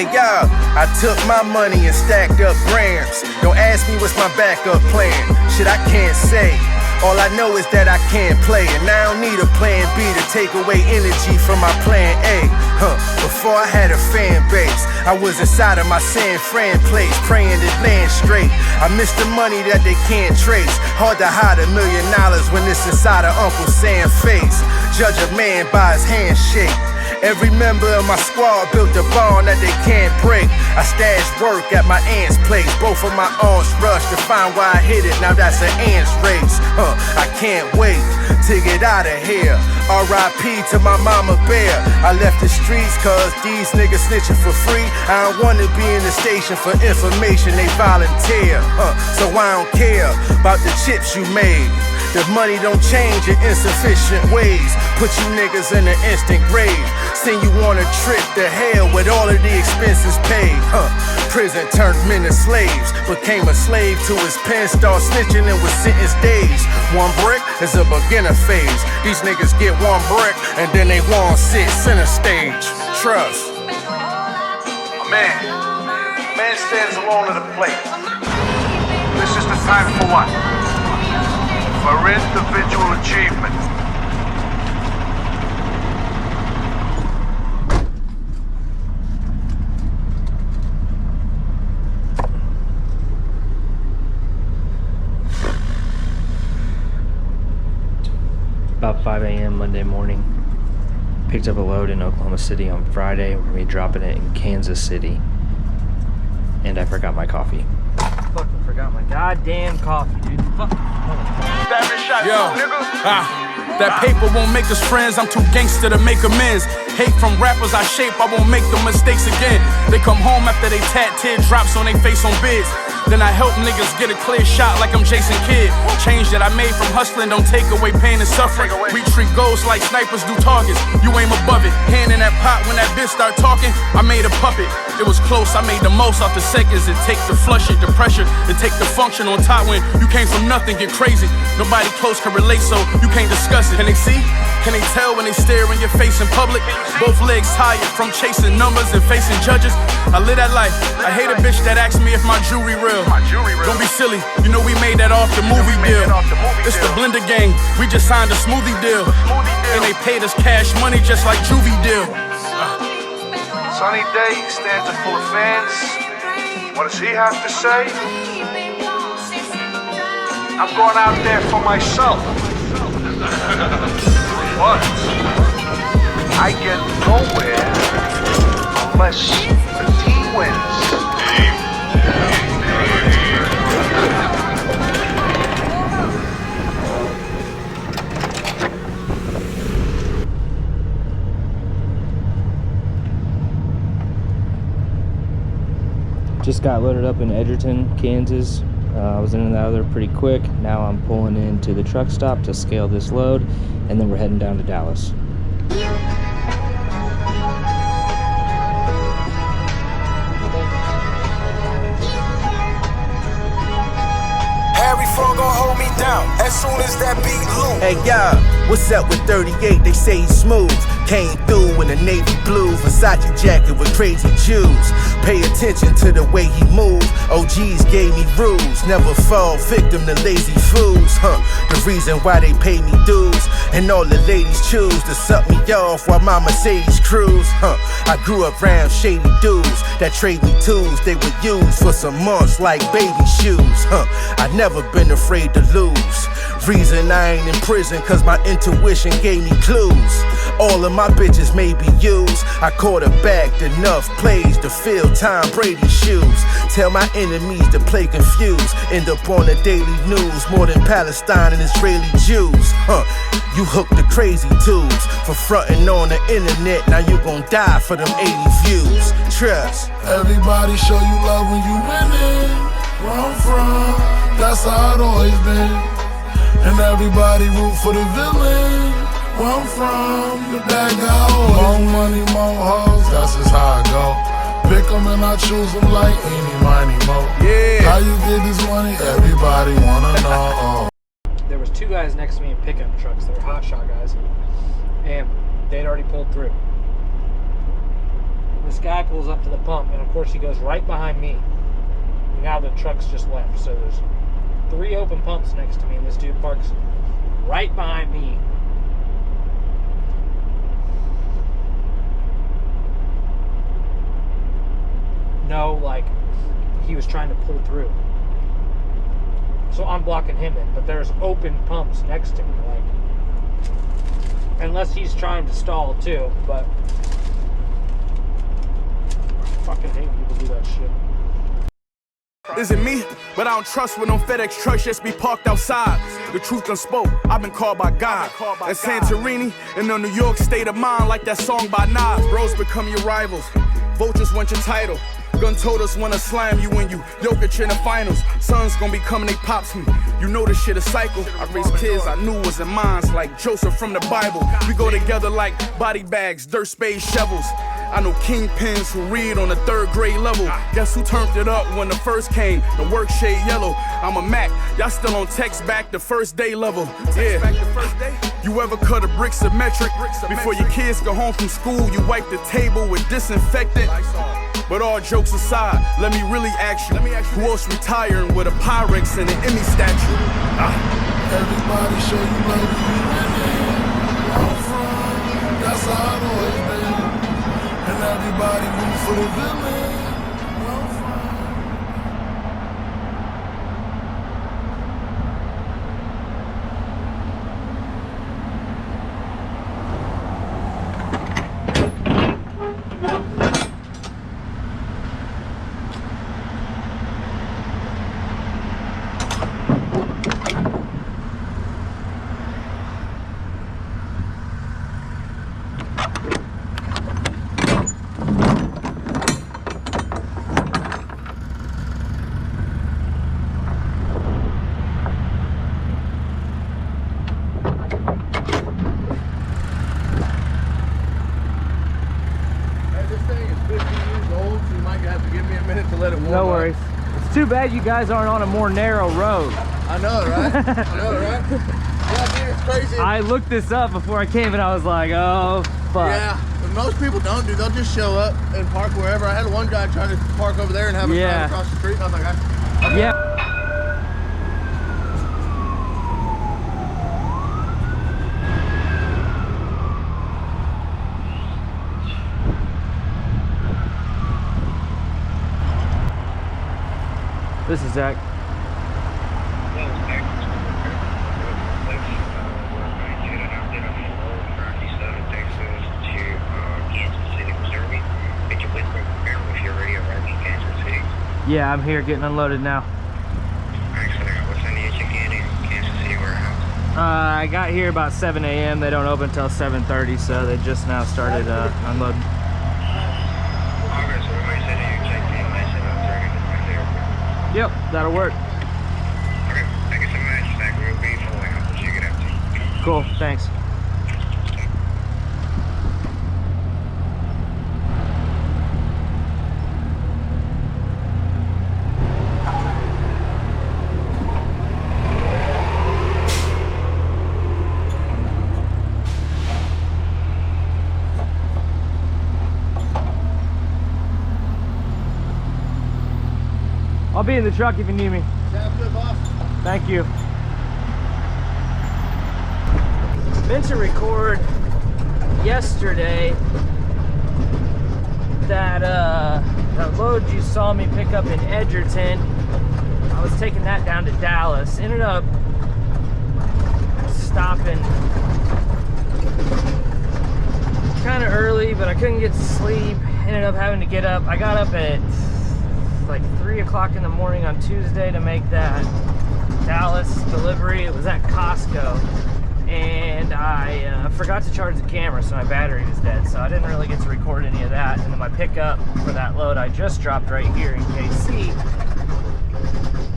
Hey y'all, I took my money and stacked up grams. Don't ask me what's my backup plan. Shit, I can't say. All I know is that I can't play, and I don't need a plan B to take away energy from my plan A. Before I had a fan base, I was inside of my San Fran place, praying it land straight. I miss the money that they can't trace. Hard to hide $1 million when it's inside of Uncle Sam's face. Judge a man by his handshake. Every member of my squad built a bond that they can't break. I stashed work at my aunt's place. Both of my aunts rushed to find why I hit it. Now that's an ant's race. I can't wait to get out of here. R.I.P. to my mama bear. I left the streets cause these niggas snitching for free. I don't wanna be in the station for information, they volunteer. So I don't care about the chips you made. The money don't change in insufficient ways. Put you niggas in an instant grave. Send you on a trip to hell with all of the expenses paid. Prison turned men to slaves. Became a slave to his pen. Start snitching and was sentenced days. One brick is a beginner phase. These niggas get one brick and then they won't sit center stage. Trust. A man stands alone at a plate. This is the time for what? For individual achievement. About 5 a.m. Monday morning. Picked up a load in Oklahoma City on Friday. We're gonna be dropping it in Kansas City. And I forgot my coffee. Fucking forgot my goddamn coffee, dude. Fuck. Yo, that paper won't make us friends. I'm too gangster to make amends. Hate from rappers I shape, I won't make the mistakes again. They come home after they tat teardrops on their face on bids. Then I help niggas get a clear shot like I'm Jason Kidd. Change that I made from hustling don't take away pain and suffering. We treat goals like snipers do targets. You aim above it. Hand in that pot when that bitch start talking. I made a puppet. It was close, I made the most out the seconds it take to flush it. The pressure to take the function on top when you came from nothing, get crazy. Nobody close can relate, so you can't discuss it. Can they see? Can they tell when they stare in your face in public? Both legs tired from chasing numbers and facing judges. I live that life. I hate a bitch that asks me if my jewelry real. Don't be silly, you know we made that off the movie deal. It's the Blender gang, we just signed a smoothie deal. And they paid us cash money just like Juvie deal. Sunny day, stanza full of fans. What does he have to say? I'm going out there for myself. But I get nowhere unless the team wins. Just got loaded up in Edgerton, Kansas. I was in and out of there pretty quick. Now I'm pulling into the truck stop to scale this load, and then we're heading down to Dallas. Harry Frog gon' hold me down as soon as that beat loom. Hey y'all, what's up with 38? They say he's smooth. Came through in a navy blue Versace jacket with crazy jewels. Pay attention to the way he move. OGs gave me rules. Never fall victim to lazy fools. The reason why they pay me dues. And all the ladies choose to suck me off while my Mercedes cruise. I grew up around shady dudes that trade me tools they would use for some months like baby shoes. I never been afraid to lose. Reason I ain't in prison cause my intuition gave me clues. All of my bitches may be used. I quarterbacked enough plays to fill Tom Brady's shoes. Tell my enemies to play confused. End up on the daily news more than Palestine and Israeli Jews. You hooked the crazy tubes for frontin' on the internet. Now you gon' die for them 80 views. Trust. Everybody show you love when you winning. Where I'm from, that's how it always been. And everybody root for the villain. Where I'm from, the bad guy always. More money, more hoes, that's just how I go. Pick them and I choose them like any, miny, mo. Yeah. How you get this money, everybody wanna know. There was two guys next to me in pickup trucks. They were hot shot guys. And they'd already pulled through. This guy pulls up to the pump, and of course he goes right behind me. Now the truck's just left, so there's 3 open pumps next to me, and this dude parks right behind me. No, like, he was trying to pull through. So I'm blocking him in, but there's open pumps next to me, like, unless he's trying to stall too, but I fucking hate when people do that shit. Is it me? But I don't trust when no FedEx trucks just be parked outside. The truth unspoke, I've been called by God. And Santorini in the New York state of mind, like that song by Nas. Bros become your rivals, vultures want your title. Gun told us wanna slam you when you Jokic in the finals. Sons gonna be coming, they pops me. You know this shit a cycle. I raised kids I knew was in minds like Joseph from the Bible. We go together like body bags, dirt spades, shovels. I know kingpins who read on the 3rd grade level. Guess who turned it up when the first came? The work shade yellow. I'm a Mac, y'all still on text back the first day level. Yeah. You ever cut a brick symmetric? Before your kids go home from school, you wipe the table with disinfectant. But all jokes aside, let me really ask you, who else retiring with a Pyrex and an Emmy statue? Everybody show you love when you winning. Where I'm from, that's how it always been. And everybody root for the villain. Where I'm from. No worries. It's too bad you guys aren't on a more narrow road. I know, right? I know, right? Yeah, dude, it's crazy. I looked this up before I came and I was like, oh, fuck. Yeah, but most people don't, dude. They'll just show up and park wherever. I had one guy try to park over there and have a drive across the street, and I was like, Yeah. This is Zach. Yeah, I'm here getting unloaded now. Excellent. What time do you check in Kansas City warehouse? I got here about 7 a.m. They don't open until 7:30, so they just now started unloading. Okay, so we might send you check in by 7:30. Yep, that'll work. Okay, thank you so much. That will be fully. I'll push you get up to you. Cool, thanks. I'll be in the truck if you need me. sounds good, boss. Thank you. Meant to record yesterday that load you saw me pick up in Edgerton. I was taking that down to Dallas. Ended up stopping kind of early, but I couldn't get to sleep. Ended up having to get up. I got up at like 3 o'clock in the morning on Tuesday to make that Dallas delivery. It was at Costco, and I forgot to charge the camera, so my battery was dead, so I didn't really get to record any of that. And then my pickup for that load I just dropped right here in KC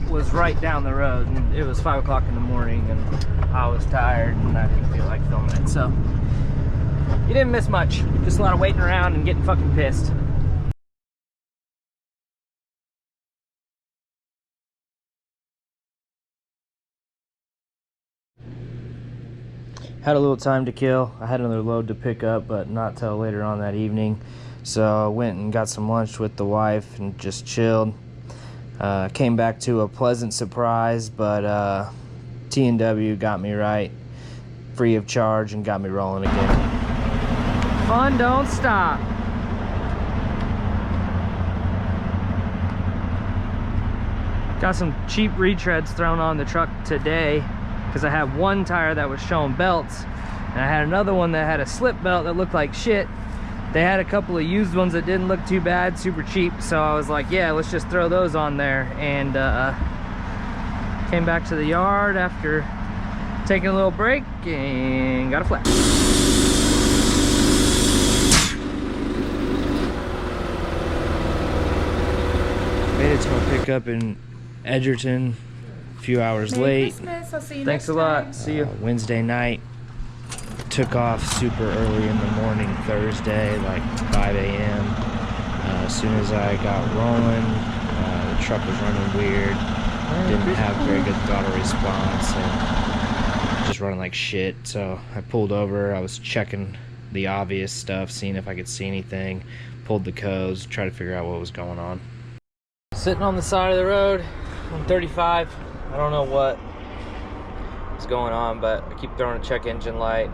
was right down the road, and it was 5 o'clock in the morning, and I was tired and I didn't feel like filming it. So you didn't miss much, just a lot of waiting around and getting fucking pissed. Had a little time to kill. I had another load to pick up, but not till later on that evening. So I went and got some lunch with the wife and just chilled. Came back to a pleasant surprise, but T&W got me right, free of charge, and got me rolling again. Fun don't stop. Got some cheap retreads thrown on the truck today because I had one tire that was showing belts, and I had another one that had a slip belt that looked like shit. They had a couple of used ones that didn't look too bad, super cheap, so I was like, yeah, let's just throw those on there. And came back to the yard after taking a little break and got a flat. Made it to my pickup in Edgerton a few hours late. I'll see you Thanks next a lot. time. See you. Wednesday night. Took off super early in the morning Thursday, like 5 a.m. As soon as I got rolling, the truck was running weird. Didn't have very good throttle response and just running like shit. So I pulled over. I was checking the obvious stuff, seeing if I could see anything. Pulled the codes, tried to figure out what was going on. Sitting on the side of the road on 35. I don't know what is going on, but I keep throwing a check engine light.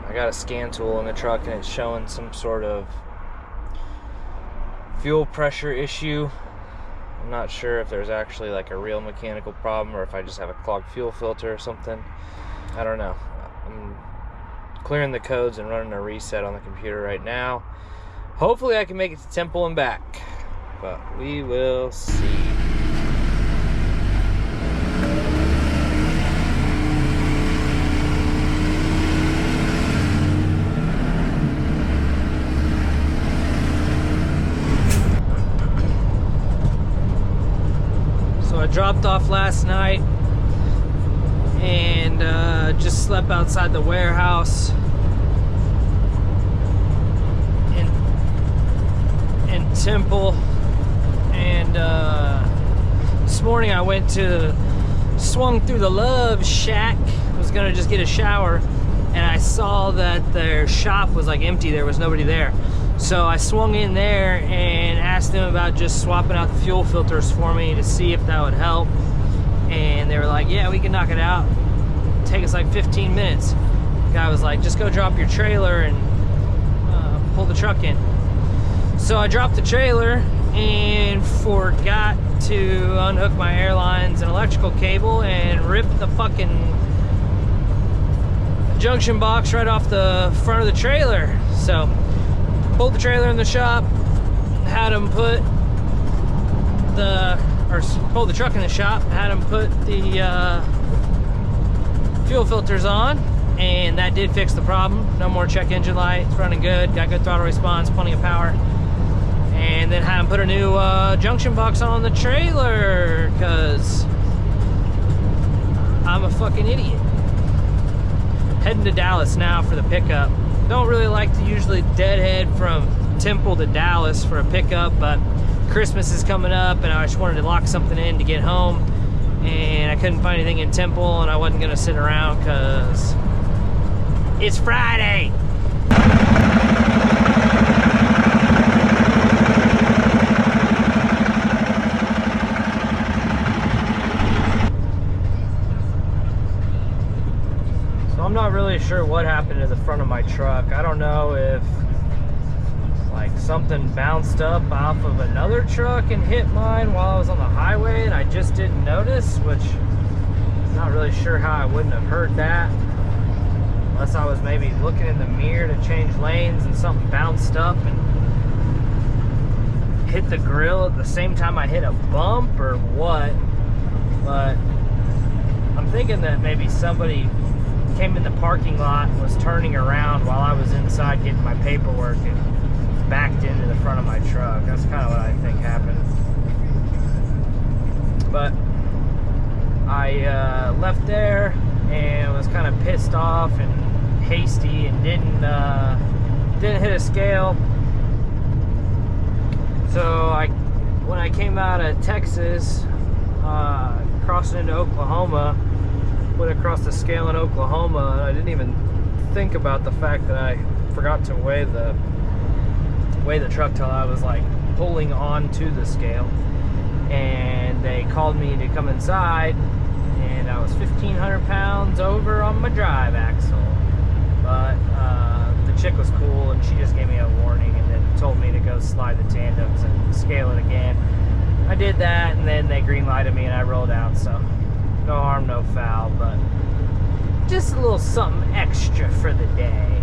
I got a scan tool in the truck and it's showing some sort of fuel pressure issue. I'm not sure if there's actually like a real mechanical problem or if I just have a clogged fuel filter or something. I don't know. I'm clearing the codes and running a reset on the computer right now. Hopefully I can make it to Temple and back, but we will see. I dropped off last night and just slept outside the warehouse in Temple, and this morning I swung through the Love Shack. I was gonna just get a shower and I saw that their shop was like empty, there was nobody there. So I swung in there and asked them about just swapping out the fuel filters for me to see if that would help. And they were like, yeah, we can knock it out. Take us like 15 minutes. The guy was like, just go drop your trailer and pull the truck in. So I dropped the trailer and forgot to unhook my airlines and electrical cable and ripped the fucking junction box right off the front of the trailer. So pulled the trailer in the shop, had them pulled the truck in the shop, had them put the fuel filters on, and that did fix the problem. No more check engine light, it's running good, got good throttle response, plenty of power. And then had them put a new junction box on the trailer, because I'm a fucking idiot. Heading to Dallas now for the pickup. Don't really like to usually deadhead from Temple to Dallas for a pickup, but Christmas is coming up and I just wanted to lock something in to get home, and I couldn't find anything in Temple and I wasn't gonna sit around because it's Friday. I'm not really sure what happened to the front of my truck. I don't know if like something bounced up off of another truck and hit mine while I was on the highway and I just didn't notice, which I'm not really sure how I wouldn't have heard that unless I was maybe looking in the mirror to change lanes and something bounced up and hit the grill at the same time I hit a bump or what. But I'm thinking that maybe somebody came in the parking lot and was turning around while I was inside getting my paperwork and backed into the front of my truck. That's kind of what I think happened. But I left there and was kind of pissed off and hasty and didn't hit a scale. So when I came out of Texas, crossing into Oklahoma, went across the scale in Oklahoma, and I didn't even think about the fact that I forgot to weigh the weigh the truck till I was like pulling onto the scale. And they called me to come inside, and I was 1,500 pounds over on my drive axle. But the chick was cool, and she just gave me a warning and then told me to go slide the tandems and scale it again. I did that, and then they green lighted me and I rolled out, so no harm, no foul, but just a little something extra for the day.